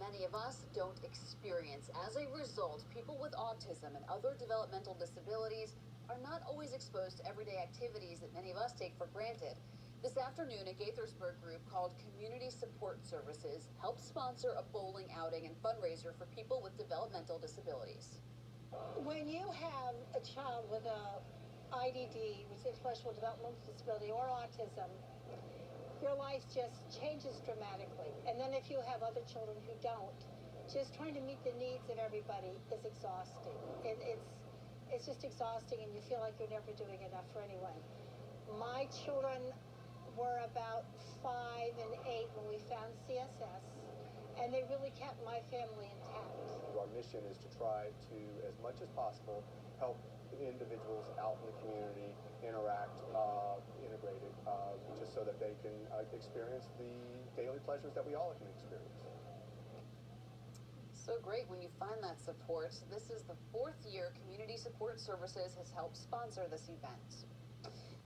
many of us don't experience. As a result, people with autism and other developmental disabilities are not always exposed to everyday activities that many of us take for granted. This afternoon, a Gaithersburg group called Community Support Services helped sponsor a bowling outing and fundraiser for people with developmental disabilities. When you have a child with a IDD, which is intellectual developmental disability, or autism, your life just changes dramatically. And then if you have other children who don't, just trying to meet the needs of everybody is exhausting. It's just exhausting, and you feel like you're never doing enough for anyone. My children were about 5 and 8 when we found CSS, and they really kept my family intact. Our mission is to try to, as much as possible, help individuals out in the community interact, integrated, just so that they can experience the daily pleasures that we all can experience. So great when you find that support. This is the 4th year Community Support Services has helped sponsor this event.